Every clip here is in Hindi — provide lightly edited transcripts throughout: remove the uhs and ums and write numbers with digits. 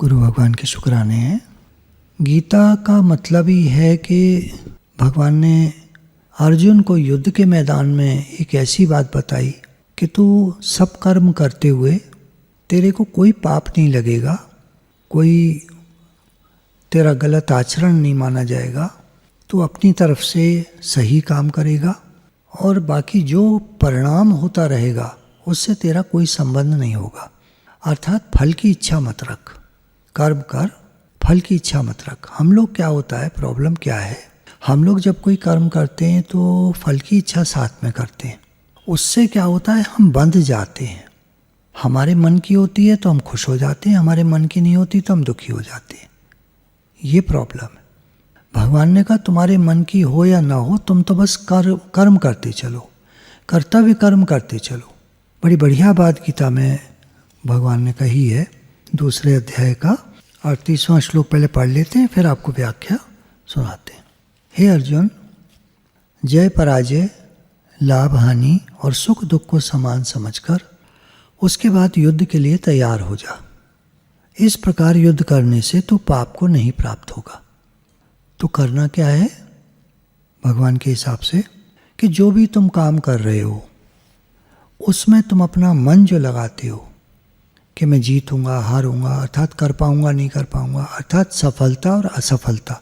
गुरु भगवान के शुक्राने हैं। गीता का मतलब ही है कि भगवान ने अर्जुन को युद्ध के मैदान में एक ऐसी बात बताई कि तू सब कर्म करते हुए तेरे को कोई पाप नहीं लगेगा, कोई तेरा गलत आचरण नहीं माना जाएगा, तू अपनी तरफ से सही काम करेगा और बाकी जो परिणाम होता रहेगा उससे तेरा कोई संबंध नहीं होगा। अर्थात फल की इच्छा मत रख, कर्म कर, फल की इच्छा मत रख। हम लोग क्या होता है, प्रॉब्लम क्या है, हम लोग जब कोई कर्म करते हैं तो फल की इच्छा साथ में करते हैं। उससे क्या होता है, हम बंध जाते हैं। हमारे मन की होती है तो हम खुश हो जाते हैं, हमारे मन की नहीं होती तो हम दुखी हो जाते हैं। ये प्रॉब्लम है। भगवान ने कहा तुम्हारे मन की हो या ना हो, तुम तो बस कर्म करते चलो, कर्तव्य कर्म करते चलो। बड़ी बढ़िया बात गीता में भगवान ने कही है। दूसरे अध्याय का 38वां श्लोक पहले पढ़ लेते हैं, फिर आपको व्याख्या सुनाते हैं। हे अर्जुन, जय पराजय, लाभ हानि और सुख दुख को समान समझकर उसके बाद युद्ध के लिए तैयार हो जा। इस प्रकार युद्ध करने से तो पाप को नहीं प्राप्त होगा। तो करना क्या है भगवान के हिसाब से, कि जो भी तुम काम कर रहे हो उसमें तुम अपना मन जो लगाते हो कि मैं जीतूंगा हारूंगा, अर्थात कर पाऊंगा नहीं कर पाऊंगा, अर्थात सफलता और असफलता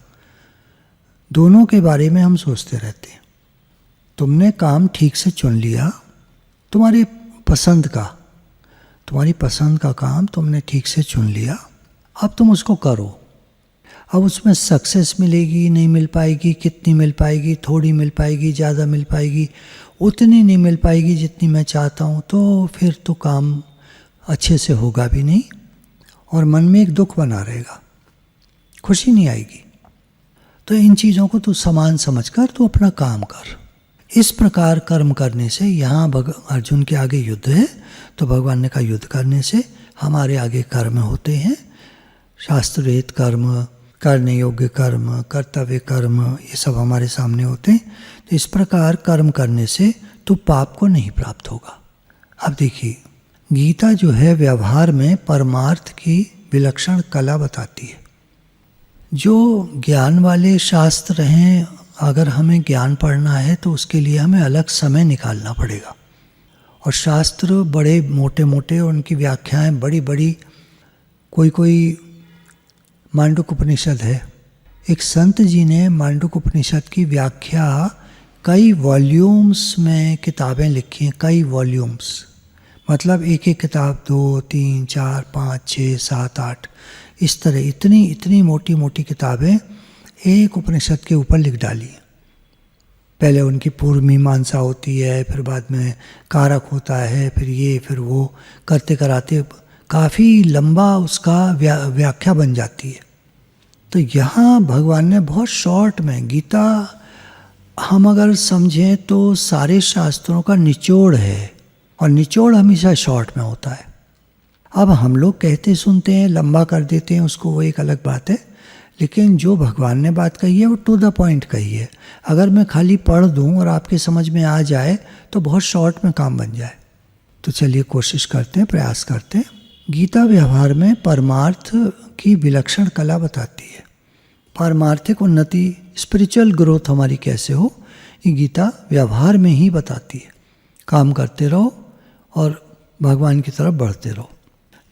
दोनों के बारे में हम सोचते रहते हैं। तुमने काम ठीक से चुन लिया, तुम्हारी पसंद का काम तुमने ठीक से चुन लिया, अब तुम उसको करो। अब उसमें सक्सेस मिलेगी नहीं मिल पाएगी, कितनी मिल पाएगी, थोड़ी मिल पाएगी, ज़्यादा मिल पाएगी, उतनी नहीं मिल पाएगी जितनी मैं चाहता हूँ, तो फिर तो काम अच्छे से होगा भी नहीं और मन में एक दुख बना रहेगा, खुशी नहीं आएगी। तो इन चीज़ों को तू समान समझकर तू अपना काम कर। इस प्रकार कर्म करने से, यहाँ अर्जुन के आगे युद्ध है तो भगवान ने कहा युद्ध करने से हमारे आगे कर्म होते हैं, शास्त्रवेद कर्म, करने योग्य कर्म, कर्तव्य कर्म, ये सब हमारे सामने होते हैं। तो इस प्रकार कर्म करने से तो पाप को नहीं प्राप्त होगा। अब देखिए, गीता जो है व्यवहार में परमार्थ की विलक्षण कला बताती है। जो ज्ञान वाले शास्त्र हैं, अगर हमें ज्ञान पढ़ना है तो उसके लिए हमें अलग समय निकालना पड़ेगा। और शास्त्र बड़े मोटे मोटे, उनकी व्याख्याएं बड़ी बड़ी, कोई मांडुक उपनिषद है, एक संत जी ने मांडुक उपनिषद की व्याख्या कई वॉल्यूम्स में किताबें लिखी हैं, कई वॉल्यूम्स, मतलब एक एक किताब 2, 3, 4, 5, 6, 7, 8 इस तरह इतनी मोटी मोटी किताबें एक उपनिषद के ऊपर लिख डाली। पहले उनकी पूर्व मीमांसा होती है, फिर बाद में कारक होता है, फिर ये फिर वो करते कराते काफ़ी लंबा उसका व्याख्या बन जाती है। तो यहाँ भगवान ने बहुत शॉर्ट में, गीता हम अगर समझें तो सारे शास्त्रों का निचोड़ है और निचोड़ हमेशा शॉर्ट में होता है। अब हम लोग कहते सुनते हैं, लंबा कर देते हैं उसको, वो एक अलग बात है, लेकिन जो भगवान ने बात कही है वो टू द पॉइंट कही है। अगर मैं खाली पढ़ दूं और आपके समझ में आ जाए तो बहुत शॉर्ट में काम बन जाए। तो चलिए कोशिश करते हैं, प्रयास करते हैं। गीता व्यवहार में परमार्थ की विलक्षण कला बताती है। पारमार्थिक उन्नति, स्पिरिचुअल ग्रोथ हमारी कैसे हो, ये गीता व्यवहार में ही बताती है। काम करते रहो और भगवान की तरफ बढ़ते रहो,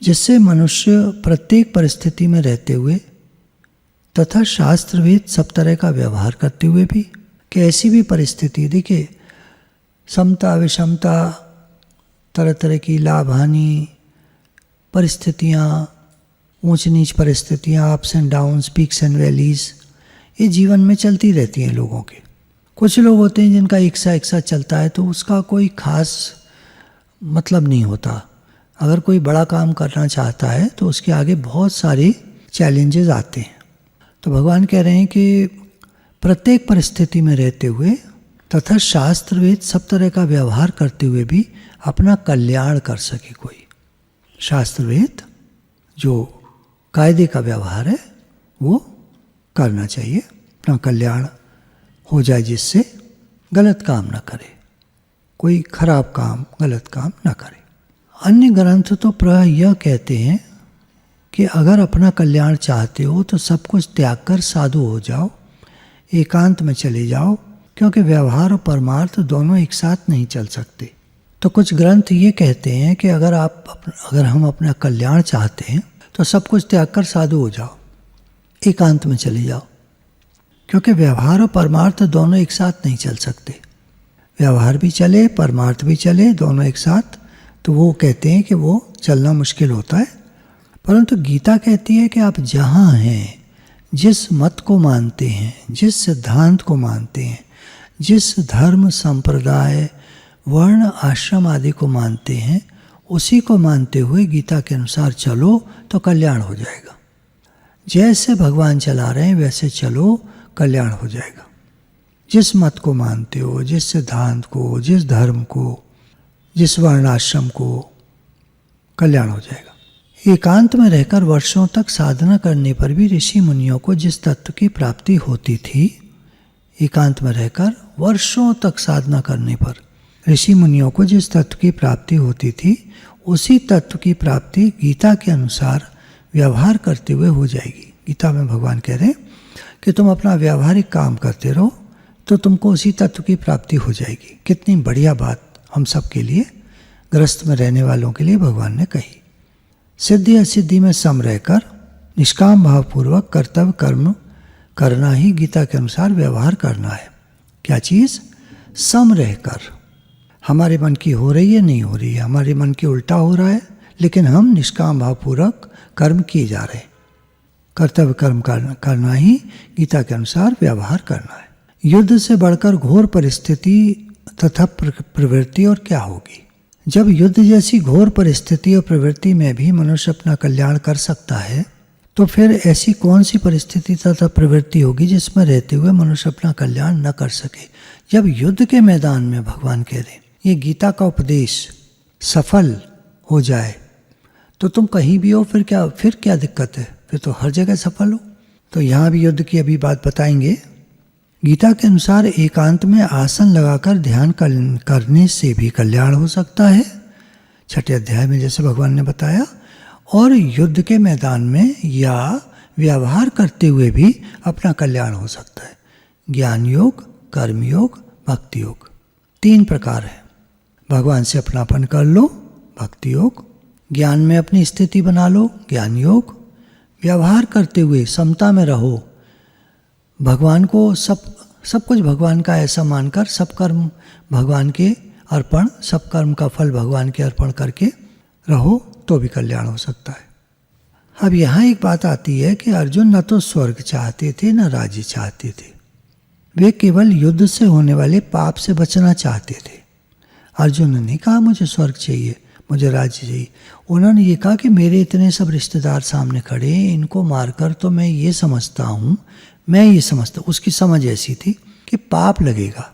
जिससे मनुष्य प्रत्येक परिस्थिति में रहते हुए तथा शास्त्रवेद सब तरह का व्यवहार करते हुए भी, कि ऐसी भी परिस्थिति, देखिए समता विषमता, तरह तरह की लाभ हानि परिस्थितियाँ, ऊंच नीच परिस्थितियाँ, ups and downs, peaks and valleys, ये जीवन में चलती रहती हैं लोगों के। कुछ लोग होते हैं जिनका एक सा चलता है तो उसका कोई खास मतलब नहीं होता। अगर कोई बड़ा काम करना चाहता है तो उसके आगे बहुत सारे चैलेंजेस आते हैं। तो भगवान कह रहे हैं कि प्रत्येक परिस्थिति में रहते हुए तथा शास्त्रवेद सब तरह का व्यवहार करते हुए भी अपना कल्याण कर सके कोई। शास्त्रवेद जो कायदे का व्यवहार है वो करना चाहिए, अपना कल्याण हो जाए, जिससे गलत काम ना करे, कोई खराब काम, गलत काम ना करे। अन्य ग्रंथ तो प्राय यह कहते हैं कि अगर अपना कल्याण चाहते हो तो सब कुछ त्याग कर साधु हो जाओ, एकांत में चले जाओ, क्योंकि व्यवहार और परमार्थ दोनों एक साथ नहीं चल सकते। तो कुछ ग्रंथ ये कहते हैं कि अगर हम अपना कल्याण चाहते हैं तो सब कुछ त्याग कर साधु हो जाओ, एकांत में चले जाओ, क्योंकि व्यवहार और परमार्थ दोनों एक साथ नहीं चल सकते। व्यवहार भी चले, परमार्थ भी चले, दोनों एक साथ, तो वो कहते हैं कि वो चलना मुश्किल होता है। परंतु गीता कहती है कि आप जहाँ हैं, जिस मत को मानते हैं, जिस सिद्धांत को मानते हैं, जिस धर्म संप्रदाय वर्ण आश्रम आदि को मानते हैं, उसी को मानते हुए गीता के अनुसार चलो तो कल्याण हो जाएगा। जैसे भगवान चला रहे हैं वैसे चलो, कल्याण हो जाएगा। जिस मत को मानते हो, जिस सिद्धांत को, जिस धर्म को, जिस वर्णाश्रम को, कल्याण हो जाएगा। एकांत में रहकर वर्षों तक साधना करने पर भी ऋषि मुनियों को जिस तत्व की प्राप्ति होती थी, एकांत में रहकर वर्षों तक साधना करने पर ऋषि मुनियों को जिस तत्व की प्राप्ति होती थी, उसी तत्व की प्राप्ति गीता के अनुसार व्यवहार करते हुए हो जाएगी। गीता में भगवान कह रहे हैं कि तुम अपना व्यावहारिक काम करते रहो तो तुमको उसी तत्व की प्राप्ति हो जाएगी। कितनी बढ़िया बात हम सब के लिए, ग्रस्त में रहने वालों के लिए भगवान ने कही। सिद्धि असिद्धि में सम रहकर निष्काम भावपूर्वक कर्तव्य कर्म करना ही गीता के अनुसार व्यवहार करना है। क्या चीज़? सम रहकर। हमारे मन की हो रही है, नहीं हो रही है, हमारे मन के उल्टा हो रहा है, लेकिन हम निष्काम भावपूर्वक कर्म किए जा रहे हैं। कर्तव्य कर्म करना ही गीता के अनुसार व्यवहार करना है। युद्ध से बढ़कर घोर परिस्थिति तथा प्रवृत्ति और क्या होगी? जब युद्ध जैसी घोर परिस्थिति और प्रवृत्ति में भी मनुष्य अपना कल्याण कर सकता है, तो फिर ऐसी कौन सी परिस्थिति तथा प्रवृत्ति होगी जिसमें रहते हुए मनुष्य अपना कल्याण न कर सके? जब युद्ध के मैदान में भगवान कह रहे ये गीता का उपदेश सफल हो जाए तो तुम कहीं भी हो, फिर क्या दिक्कत है? फिर तो हर जगह सफल हो। तो यहाँ भी युद्ध की अभी बात बताएंगे। गीता के अनुसार एकांत में आसन लगाकर ध्यान करने से भी कल्याण हो सकता है, 6ठे अध्याय में जैसे भगवान ने बताया, और युद्ध के मैदान में या व्यवहार करते हुए भी अपना कल्याण हो सकता है। ज्ञान योग, कर्म योग, भक्ति योग, 3 प्रकार है। भगवान से अपनापन कर लो, भक्ति योग। ज्ञान में अपनी स्थिति बना लो, ज्ञान योग। व्यवहार करते हुए समता में रहो, भगवान को सब कुछ भगवान का ऐसा मानकर सब कर्म भगवान के अर्पण, सब कर्म का फल भगवान के अर्पण करके रहो तो भी कल्याण हो सकता है। अब यहाँ एक बात आती है कि अर्जुन न तो स्वर्ग चाहते थे न राज्य चाहते थे, वे केवल युद्ध से होने वाले पाप से बचना चाहते थे। अर्जुन ने नहीं कहा मुझे स्वर्ग चाहिए, मुझे राज्य चाहिए। उन्होंने ये कहा कि मेरे इतने सब रिश्तेदार सामने खड़े हैं, इनको मारकर तो मैं ये समझता हूँ, उसकी समझ ऐसी थी कि पाप लगेगा।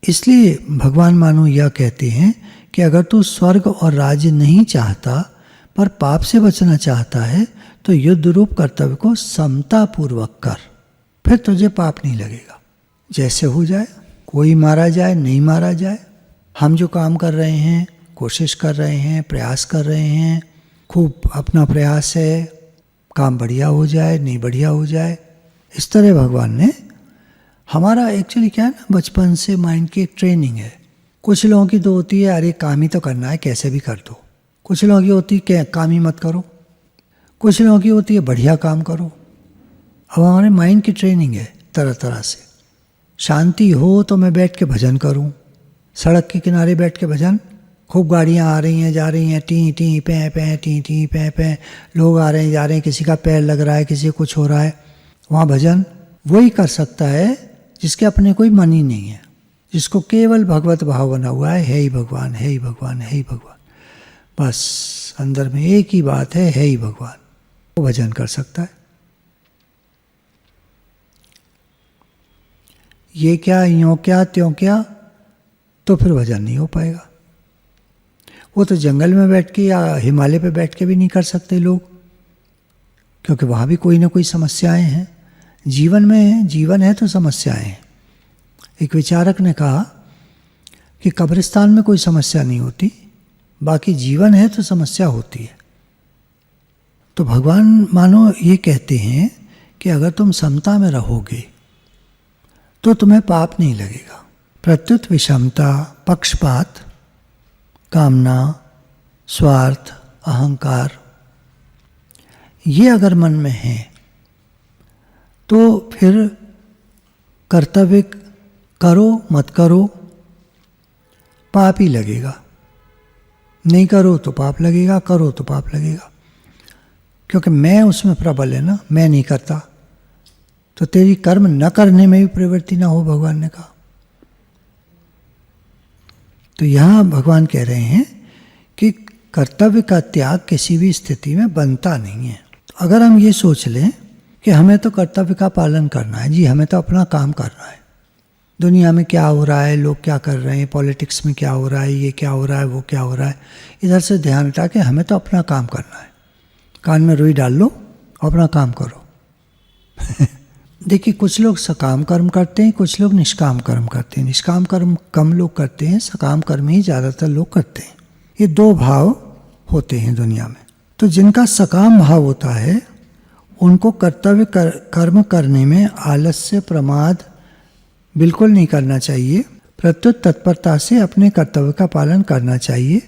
इसलिए भगवान मानो यह कहते हैं कि अगर तू स्वर्ग और राज्य नहीं चाहता पर पाप से बचना चाहता है तो युद्ध रूप कर्तव्य को समता पूर्वक कर, फिर तुझे पाप नहीं लगेगा। जैसे हो जाए, कोई मारा जाए नहीं मारा जाए, हम जो काम कर रहे हैं, कोशिश कर रहे हैं, प्रयास कर रहे हैं, खूब अपना प्रयास है, काम बढ़िया हो जाए नहीं बढ़िया हो जाए, इस तरह भगवान ने हमारा एक्चुअली क्या है ना, बचपन से माइंड की एक ट्रेनिंग है। कुछ लोगों की तो होती है अरे काम ही तो करना है, कैसे भी कर दो। कुछ लोगों की होती है काम ही मत करो। कुछ लोगों की होती है बढ़िया काम करो। अब हमारे माइंड की ट्रेनिंग है तरह तरह से। शांति हो तो मैं बैठ के भजन करूं, सड़क के किनारे बैठ के भजन, खूब गाड़ियां आ रही हैं जा रही हैं, टी टी पे पे टी टी पे पे, लोग आ रहे हैं जा रहे हैं, किसी का पैर लग रहा है, किसी को कुछ हो रहा है, वहाँ भजन वही कर सकता है जिसके अपने कोई मन ही नहीं है, जिसको केवल भगवत भाव बना हुआ है ही भगवान, है ही भगवान, है ही भगवान, बस अंदर में एक ही बात है ही भगवान, वो भजन कर सकता है। ये क्या, यूँ क्या, त्यों क्या, तो फिर भजन नहीं हो पाएगा। वो तो जंगल में बैठ के या हिमालय पे बैठ के भी नहीं कर सकते लोग, क्योंकि वहाँ भी कोई ना कोई समस्याएं हैं। जीवन में जीवन है तो समस्याएं हैं। एक विचारक ने कहा कि कब्रिस्तान में कोई समस्या नहीं होती, बाकी जीवन है तो समस्या होती है। तो भगवान मानो ये कहते हैं कि अगर तुम समता में रहोगे तो तुम्हें पाप नहीं लगेगा। प्रत्युत विषमता, पक्षपात, कामना, स्वार्थ, अहंकार, ये अगर मन में है तो फिर कर्तव्य करो मत करो पाप ही लगेगा। नहीं करो तो पाप लगेगा, करो तो पाप लगेगा। क्योंकि मैं उसमें प्रबल है ना, मैं नहीं करता तो तेरी कर्म न करने में भी प्रवृत्ति ना हो, भगवान ने कहा। तो यहाँ भगवान कह रहे हैं कि कर्तव्य का त्याग किसी भी स्थिति में बनता नहीं है। तो अगर हम ये सोच लें कि हमें तो कर्तव्य का पालन करना है, जी हमें तो अपना काम करना है, दुनिया में क्या हो रहा है, लोग क्या कर रहे हैं, पॉलिटिक्स में क्या हो रहा है, ये क्या हो रहा है, वो क्या हो रहा है, इधर से ध्यान हटा के हमें तो अपना काम करना है। कान में रुई डाल लो, अपना काम करो। देखिए, कुछ लोग सकाम कर्म करते हैं, कुछ लोग निष्काम कर्म करते हैं। निष्काम कर्म कम लोग करते हैं, सकाम कर्म ही ज़्यादातर लोग करते हैं। ये दो भाव होते हैं दुनिया में। तो जिनका सकाम भाव होता है उनको कर्तव्य कर्म करने में आलस्य, प्रमाद बिल्कुल नहीं करना चाहिए। प्रत्युत तत्परता से अपने कर्तव्य का पालन करना चाहिए।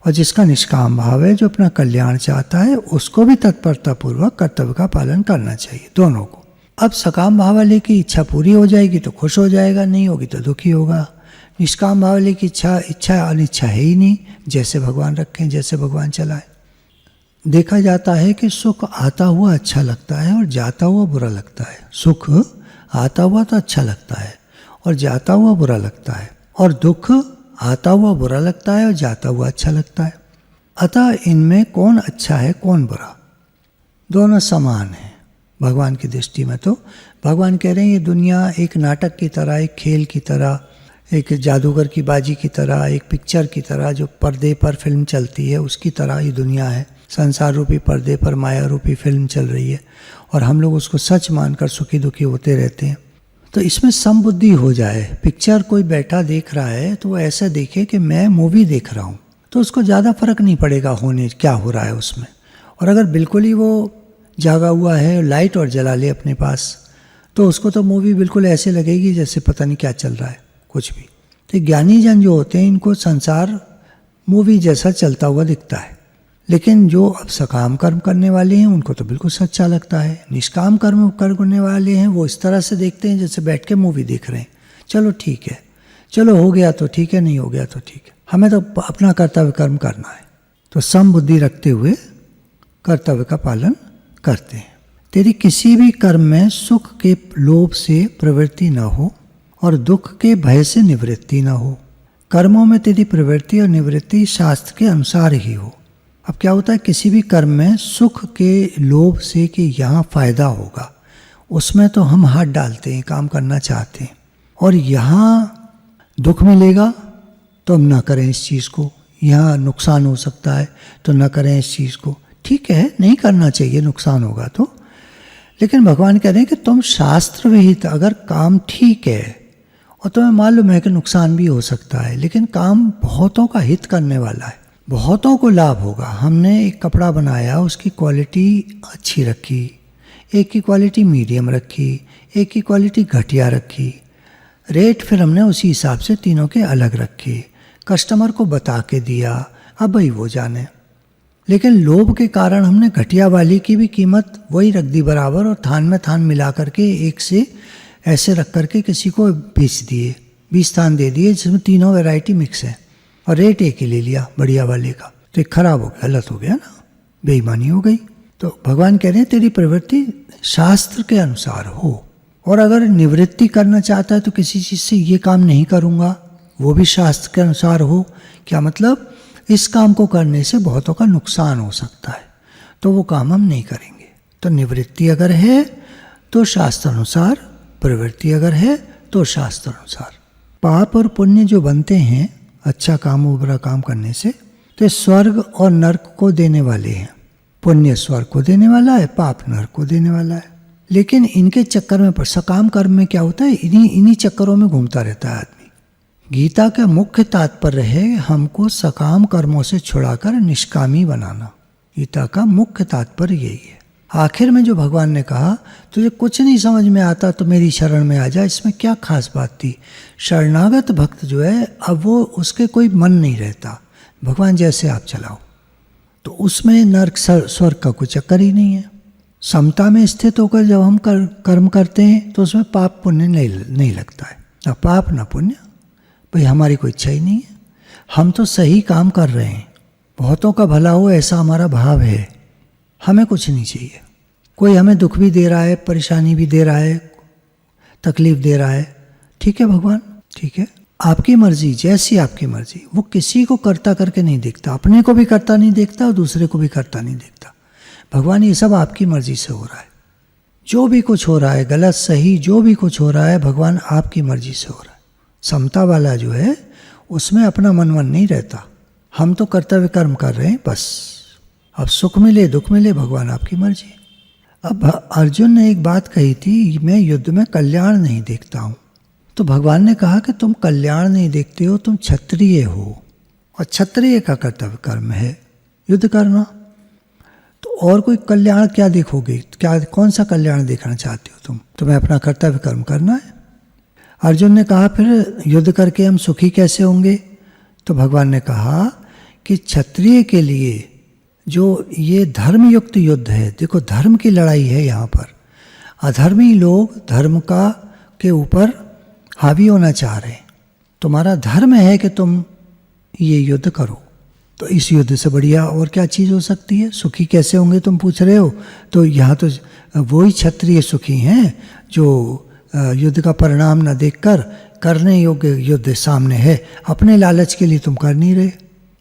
और जिसका निष्काम भाव है, जो अपना कल्याण चाहता है, उसको भी तत्परतापूर्वक कर्तव्य का पालन करना चाहिए, दोनों को। अब सकाम भाव वाले की इच्छा पूरी हो जाएगी तो खुश हो जाएगा, नहीं होगी तो दुखी होगा। निष्काम भाव वाले की इच्छा अनिच्छा है ही नहीं, जैसे भगवान रखें, जैसे भगवान चलाए। देखा जाता है कि सुख आता हुआ अच्छा लगता है और जाता हुआ बुरा लगता है। सुख आता हुआ तो अच्छा लगता है और जाता हुआ बुरा लगता है, और दुख आता हुआ बुरा लगता है और जाता हुआ अच्छा लगता है। अतः इनमें कौन अच्छा है कौन बुरा, दोनों समान है भगवान की दृष्टि में। तो भगवान कह रहे हैं ये दुनिया एक नाटक की तरह, एक खेल की तरह, एक जादूगर की बाजी की तरह, एक पिक्चर की तरह जो पर्दे पर फिल्म चलती है, उसकी तरह ये दुनिया है। संसार रूपी पर्दे पर माया रूपी फिल्म चल रही है और हम लोग उसको सच मानकर सुखी दुखी होते रहते हैं। तो इसमें समबुद्धि हो जाए। पिक्चर कोई बैठा देख रहा है तो वो ऐसा देखे कि मैं मूवी देख रहा हूँ, तो उसको ज़्यादा फर्क नहीं पड़ेगा होने क्या हो रहा है उसमें। और अगर बिल्कुल ही वो जागा हुआ है, लाइट और जला ले अपने पास, तो उसको तो मूवी बिल्कुल ऐसे लगेगी जैसे पता नहीं क्या चल रहा है, कुछ भी। तो ज्ञानी जन जो होते हैं इनको संसार मूवी जैसा चलता हुआ दिखता है, लेकिन जो अब सकाम कर्म करने वाले हैं उनको तो बिल्कुल सच्चा लगता है। निष्काम कर्म करने वाले हैं वो इस तरह से देखते हैं जैसे बैठ के मूवी देख रहे हैं। चलो ठीक है, चलो हो गया तो ठीक है, नहीं हो गया तो ठीक है, हमें तो अपना कर्तव्य कर्म करना है। तो सम बुद्धि रखते हुए कर्तव्य का पालन करते हैं। तेरी किसी भी कर्म में सुख के लोभ से प्रवृत्ति न हो और दुख के भय से निवृत्ति न हो। कर्मों में तेरी प्रवृत्ति और निवृत्ति शास्त्र के अनुसार ही हो। अब क्या होता है, किसी भी कर्म में सुख के लोभ से कि यहाँ फायदा होगा, उसमें तो हम हाथ डालते हैं, काम करना चाहते हैं। और यहाँ दुख मिलेगा तो हम ना करें इस चीज़ को, यहाँ नुकसान हो सकता है तो ना करें इस चीज़ को। ठीक है, नहीं करना चाहिए, नुकसान होगा तो। लेकिन भगवान कह रहे हैं कि तुम शास्त्र विहित अगर काम ठीक है और तुम्हें मालूम है कि नुकसान भी हो सकता है, लेकिन काम बहुतों का हित करने वाला है, बहुतों को लाभ होगा। हमने एक कपड़ा बनाया, उसकी क्वालिटी अच्छी रखी, एक की क्वालिटी मीडियम रखी, एक की क्वालिटी घटिया रखी, रेट फिर हमने उसी हिसाब से तीनों के अलग रखे, कस्टमर को बता के दिया, अब भाई वो जाने। लेकिन लोभ के कारण हमने घटिया वाली की भी कीमत वही रख दी बराबर, और थान में थान मिला करके एक से ऐसे रख करके किसी को बेच दिए, 20 थान दे दिए जिसमें तीनों वैरायटी मिक्स है, और रेट एक ही ले लिया बढ़िया वाले का। तो एक खराब हो गया, गलत हो गया ना, बेईमानी हो गई। तो भगवान कह रहे हैं तेरी प्रवृत्ति शास्त्र के अनुसार हो, और अगर निवृत्ति करना चाहता है तो किसी चीज़ से ये काम नहीं करूँगा, वो भी शास्त्र के अनुसार हो। क्या मतलब, इस काम को करने से बहुतों का नुकसान हो सकता है, तो वो काम हम नहीं करेंगे। तो निवृत्ति अगर है तो शास्त्र अनुसार, प्रवृत्ति अगर है तो शास्त्र अनुसार। पाप और पुण्य जो बनते हैं अच्छा काम और बुरा काम करने से, तो स्वर्ग और नरक को देने वाले हैं। पुण्य स्वर्ग को देने वाला है, पाप नरक को देने वाला है। लेकिन इनके चक्कर में सकाम कर्म में क्या होता है, इन्हीं चक्करों में घूमता रहता है आदमी। गीता का मुख्य तात्पर्य है हमको सकाम कर्मों से छुड़ाकर निष्कामी बनाना। गीता का मुख्य तात्पर्य यही है। आखिर में जो भगवान ने कहा, तुझे कुछ नहीं समझ में आता तो मेरी शरण में आ जा, इसमें क्या खास बात थी? शरणागत भक्त जो है, अब वो उसके कोई मन नहीं रहता, भगवान जैसे आप चलाओ, तो उसमें नरक स्वर्ग का कोई चक्कर ही नहीं है। समता में स्थित होकर जब हम कर्म करते हैं तो उसमें पाप पुण्य नहीं लगता है, ना पाप ना पुण्य। भाई हमारी कोई इच्छा ही नहीं है, हम तो सही काम कर रहे हैं, बहुतों का भला हो ऐसा हमारा भाव है, हमें कुछ नहीं चाहिए। कोई हमें दुख भी दे रहा है, परेशानी भी दे रहा है, तकलीफ दे रहा है, ठीक है भगवान, ठीक है, आपकी मर्जी, जैसी आपकी मर्जी। वो किसी को करता करके नहीं देखता, अपने को भी करता नहीं देखता और दूसरे को भी करता नहीं देखता। भगवान ये सब आपकी मर्जी से हो रहा है, जो भी कुछ हो रहा है, गलत सही जो भी कुछ हो रहा है, भगवान आपकी मर्जी से हो रहा है। समता वाला जो है उसमें अपना मन नहीं रहता, हम तो कर्तव्य कर्म कर रहे हैं बस, अब सुख मिले दुख मिले भगवान आपकी मर्जी। अब अर्जुन ने एक बात कही थी, मैं युद्ध में कल्याण नहीं देखता हूँ, तो भगवान ने कहा कि तुम कल्याण नहीं देखते हो, तुम क्षत्रिय हो, और क्षत्रिय का कर्तव्य कर्म है युद्ध करना, तो और कोई कल्याण क्या देखोगे? क्या कौन सा कल्याण देखना चाहते हो तुम? तुम्हें अपना कर्तव्य कर्म करना है। अर्जुन ने कहा फिर युद्ध करके हम सुखी कैसे होंगे? तो भगवान ने कहा कि क्षत्रिय के लिए जो ये धर्मयुक्त युद्ध है, देखो धर्म की लड़ाई है यहाँ पर, अधर्मी लोग धर्म के ऊपर हावी होना चाह रहे हैं, तुम्हारा धर्म है कि तुम ये युद्ध करो, तो इस युद्ध से बढ़िया और क्या चीज़ हो सकती है? सुखी कैसे होंगे तुम पूछ रहे हो, तो यहाँ तो वही क्षत्रिय सुखी हैं जो युद्ध का परिणाम न देखकर करने योग्य युद्ध सामने है, अपने लालच के लिए तुम कर नहीं रहे,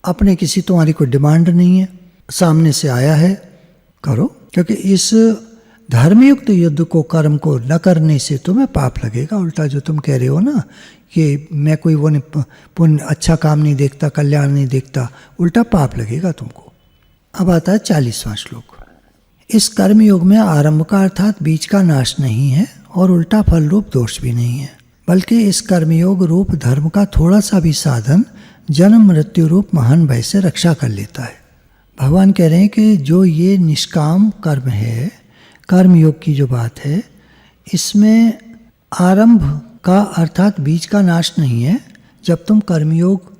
अपने किसी तुम्हारी कोई डिमांड नहीं है, सामने से आया है करो, क्योंकि इस धर्मयुक्त युद्ध को कर्म को न करने से तुम्हें पाप लगेगा। उल्टा जो तुम कह रहे हो ना कि मैं कोई वो नहीं पुण्य अच्छा काम नहीं देखता, कल्याण नहीं देखता, उल्टा पाप लगेगा तुमको। अब आता है 40वां श्लोक। इस कर्म योग में आरंभ का अर्थात बीच का नाश नहीं है और उल्टा फल रूप दोष भी नहीं है, बल्कि इस कर्मयोग रूप धर्म का थोड़ा सा भी साधन जन्म मृत्यु रूप महान भय से रक्षा कर लेता है। भगवान कह रहे हैं कि जो ये निष्काम कर्म है, कर्मयोग की जो बात है, इसमें आरंभ का अर्थात बीज का नाश नहीं है। जब तुम कर्मयोग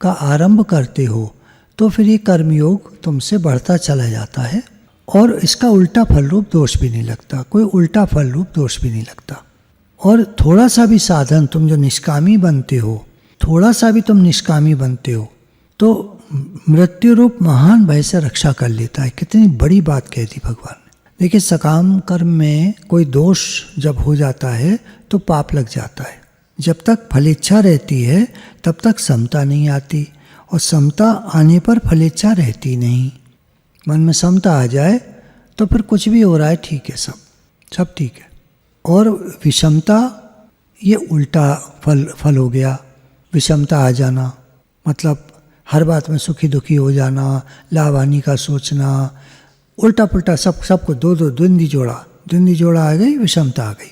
का आरंभ करते हो तो फिर ये कर्मयोग तुमसे बढ़ता चला जाता है और इसका उल्टा फल रूप दोष भी नहीं लगता, कोई उल्टा फल रूप दोष भी नहीं लगता। और थोड़ा सा भी साधन तुम जो निष्कामी बनते हो, थोड़ा सा भी तुम निष्कामी बनते हो तो मृत्यु रूप महान भय से रक्षा कर लेता है। कितनी बड़ी बात कह दी भगवान ने। देखिए सकाम कर्म में कोई दोष जब हो जाता है तो पाप लग जाता है। जब तक फलेच्छा रहती है तब तक समता नहीं आती, और समता आने पर फलेच्छा रहती नहीं। मन में समता आ जाए तो फिर कुछ भी हो रहा है ठीक है, सब ठीक है। और विषमता ये उल्टा फल हो गया। विषमता आ जाना मतलब हर बात में सुखी दुखी हो जाना, लाभ हानि का सोचना, उल्टा पुल्टा सबको दो द्वंद्वी जोड़ा आ गई, विषमता आ गई।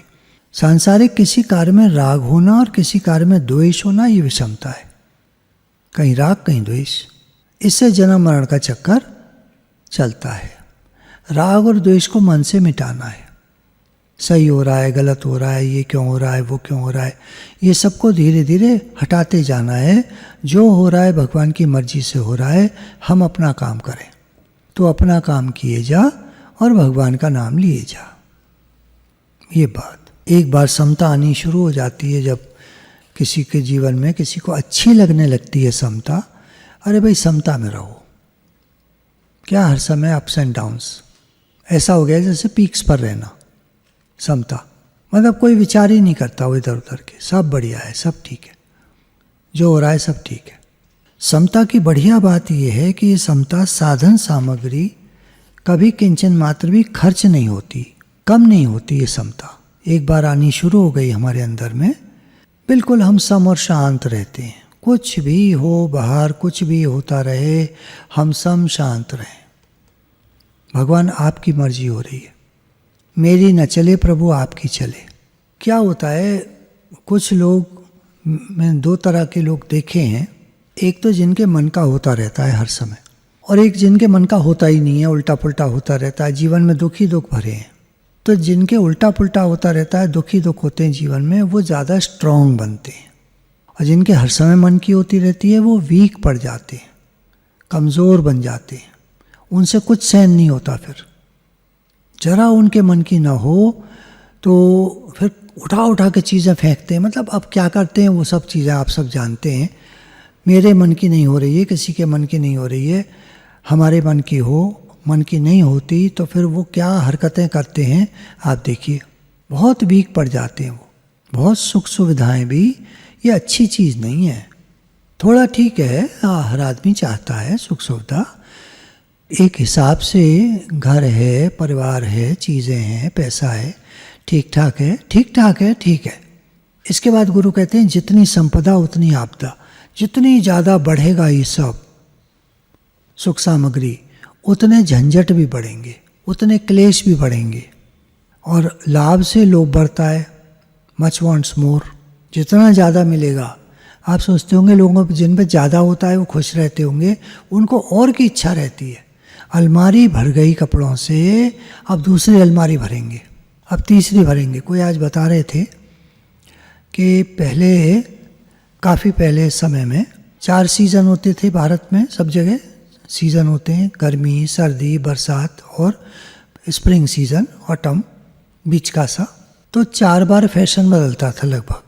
सांसारिक किसी कार्य में राग होना और किसी कार्य में द्वेष होना, ये विषमता है। कहीं राग कहीं द्वेष, इससे जन्म मरण का चक्कर चलता है। राग और द्वेष को मन से मिटाना है। सही हो रहा है, गलत हो रहा है, ये क्यों हो रहा है, वो क्यों हो रहा है, ये सबको धीरे धीरे हटाते जाना है। जो हो रहा है भगवान की मर्जी से हो रहा है, हम अपना काम करें। तो अपना काम किए जा और भगवान का नाम लिए जा। ये बात एक बार समता आनी शुरू हो जाती है, जब किसी के जीवन में किसी को अच्छी लगने लगती है समता। अरे भाई समता में रहो, क्या हर समय अप्स एंड डाउन्स। ऐसा हो गया जैसे पीक्स पर रहना। समता मतलब कोई विचार ही नहीं करता वो इधर उधर के, सब बढ़िया है, सब ठीक है, जो हो रहा है सब ठीक है। समता की बढ़िया बात यह है कि ये समता साधन सामग्री कभी किंचन मात्र भी खर्च नहीं होती, कम नहीं होती। ये समता एक बार आनी शुरू हो गई हमारे अंदर में, बिल्कुल हम सम और शांत रहते हैं। कुछ भी हो बाहर, कुछ भी होता रहे, हम सम शांत रहें। भगवान आपकी मर्जी हो रही है, मेरी न चले प्रभु आपकी चले। क्या होता है, कुछ लोग, मैं दो तरह के लोग देखे हैं। एक तो जिनके मन का होता रहता है हर समय, और एक जिनके मन का होता ही नहीं है, उल्टा पुल्टा होता रहता है, जीवन में दुख ही दुख भरे हैं। तो जिनके उल्टा पुल्टा होता रहता है, दुख ही दुख होते हैं जीवन में, वो ज़्यादा स्ट्रांग बनते हैं। और जिनके हर समय मन की होती रहती है, वो वीक पड़ जाते हैं, कमज़ोर बन जाते हैं, उनसे कुछ सहन नहीं होता। फिर जरा उनके मन की ना हो तो फिर उठा उठा के चीज़ें फेंकते हैं। मतलब अब क्या करते हैं वो सब चीज़ें आप सब जानते हैं। मेरे मन की नहीं हो रही है, किसी के मन की नहीं हो रही है, हमारे मन की हो, मन की नहीं होती तो फिर वो क्या हरकतें करते हैं आप देखिए। बहुत वीक पड़ जाते हैं वो। बहुत सुख सुविधाएं भी ये अच्छी चीज़ नहीं है। थोड़ा ठीक है, हर आदमी चाहता है सुख सुविधा, एक हिसाब से घर है, परिवार है, चीज़ें हैं, पैसा है, ठीक ठाक है, ठीक ठाक है, ठीक है। इसके बाद गुरु कहते हैं जितनी संपदा उतनी आपदा। जितनी ज़्यादा बढ़ेगा ये सब सुख सामग्री, उतने झंझट भी बढ़ेंगे, उतने क्लेश भी बढ़ेंगे। और लाभ से लोभ बढ़ता है, मच वांट्स मोर। जितना ज़्यादा मिलेगा, आप सोचते होंगे लोगों पर जिन पर ज़्यादा होता है वो खुश रहते होंगे, उनको और की इच्छा रहती है। अलमारी भर गई कपड़ों से, अब दूसरी अलमारी भरेंगे, अब तीसरी भरेंगे। कोई आज बता रहे थे कि पहले, काफ़ी पहले समय में 4 सीज़न होते थे भारत में, सब जगह सीज़न होते हैं, गर्मी, सर्दी, बरसात और स्प्रिंग सीज़न, ऑटम, बीच का सा। तो 4 बार फैशन बदलता था लगभग।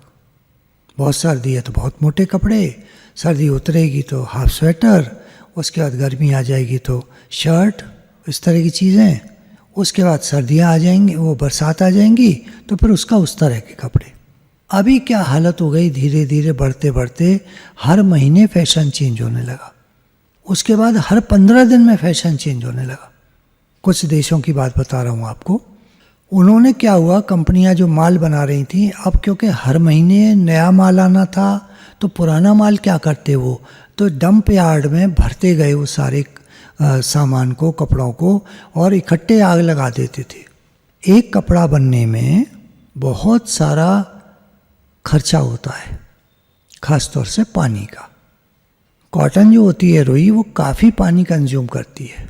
बहुत सर्दी है तो बहुत मोटे कपड़े, सर्दी उतरेगी तो हाफ स्वेटर, उसके बाद गर्मी आ जाएगी तो शर्ट, इस तरह की चीज़ें। उसके बाद सर्दियाँ आ जाएंगी, वो बरसात आ जाएंगी तो फिर उसका उस तरह के कपड़े। अभी क्या हालत हो गई, धीरे धीरे बढ़ते बढ़ते हर महीने फैशन चेंज होने लगा। उसके बाद हर 15 दिन में फैशन चेंज होने लगा। कुछ देशों की बात बता रहा हूँ आपको। उन्होंने क्या हुआ, कंपनियां जो माल बना रही थी, अब क्योंकि हर महीने नया माल आना था तो पुराना माल क्या करते वो, तो डंप यार्ड में भरते गए वो सारे सामान को, कपड़ों को, और इकट्ठे आग लगा देते थे। एक कपड़ा बनने में बहुत सारा खर्चा होता है, खास तौर से पानी का। कॉटन जो होती है रुई, वो काफ़ी पानी कंज्यूम करती है।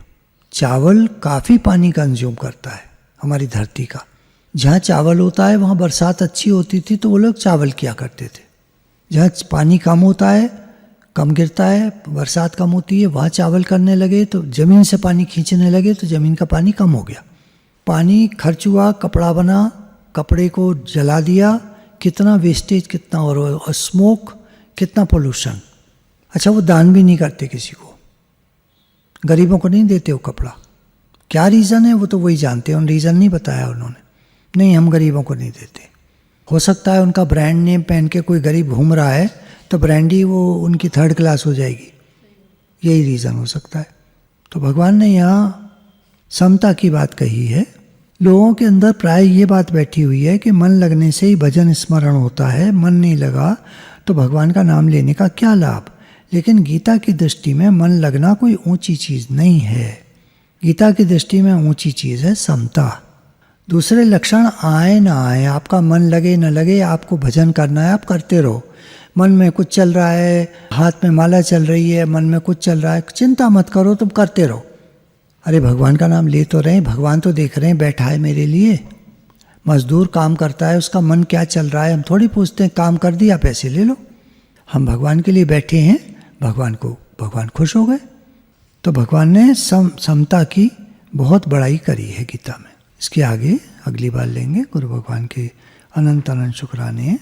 चावल काफ़ी पानी कंज्यूम करता है हमारी धरती का। जहाँ चावल होता है वहाँ बरसात अच्छी होती थी तो वो लोग चावल किया करते थे। जहाँ पानी कम होता है, कम गिरता है, बरसात कम होती है, वहाँ चावल करने लगे तो ज़मीन से पानी खींचने लगे तो ज़मीन का पानी कम हो गया। पानी खर्च हुआ, कपड़ा बना, कपड़े को जला दिया, कितना वेस्टेज, कितना और स्मोक, कितना पोल्यूशन। अच्छा, वो दान भी नहीं करते किसी को, गरीबों को नहीं देते वो कपड़ा। क्या रीज़न है वो तो वही जानते हैं, उन रीज़न नहीं बताया उन्होंने। नहीं, हम गरीबों को नहीं देते। हो सकता है उनका ब्रांड नेम पहन के कोई गरीब घूम रहा है तो ब्रांडी वो उनकी 3rd क्लास हो जाएगी, यही रीज़न हो सकता है। तो भगवान ने यहाँ समता की बात कही है। लोगों के अंदर प्राय ये बात बैठी हुई है कि मन लगने से ही भजन स्मरण होता है, मन नहीं लगा तो भगवान का नाम लेने का क्या लाभ। लेकिन गीता की दृष्टि में मन लगना कोई ऊंची चीज़ नहीं है। गीता की दृष्टि में ऊंची चीज़ है समता। दूसरे लक्षण आए ना आए, आपका मन लगे न लगे, आपको भजन करना है, आप करते रहो। मन में कुछ चल रहा है, हाथ में माला चल रही है, मन में कुछ चल रहा है, चिंता मत करो, तुम करते रहो। अरे भगवान का नाम ले तो रहे हैं, भगवान तो देख रहे हैं, बैठा है मेरे लिए। मजदूर काम करता है, उसका मन क्या चल रहा है हम थोड़ी पूछते हैं। काम कर दिया, पैसे ले लो। हम भगवान के लिए बैठे हैं, भगवान खुश हो गए। तो भगवान ने समता की बहुत बड़ाई करी है गीता में। इसके आगे अगली बार लेंगे। गुरु भगवान के अनंत अनंत शुक्राने हैं।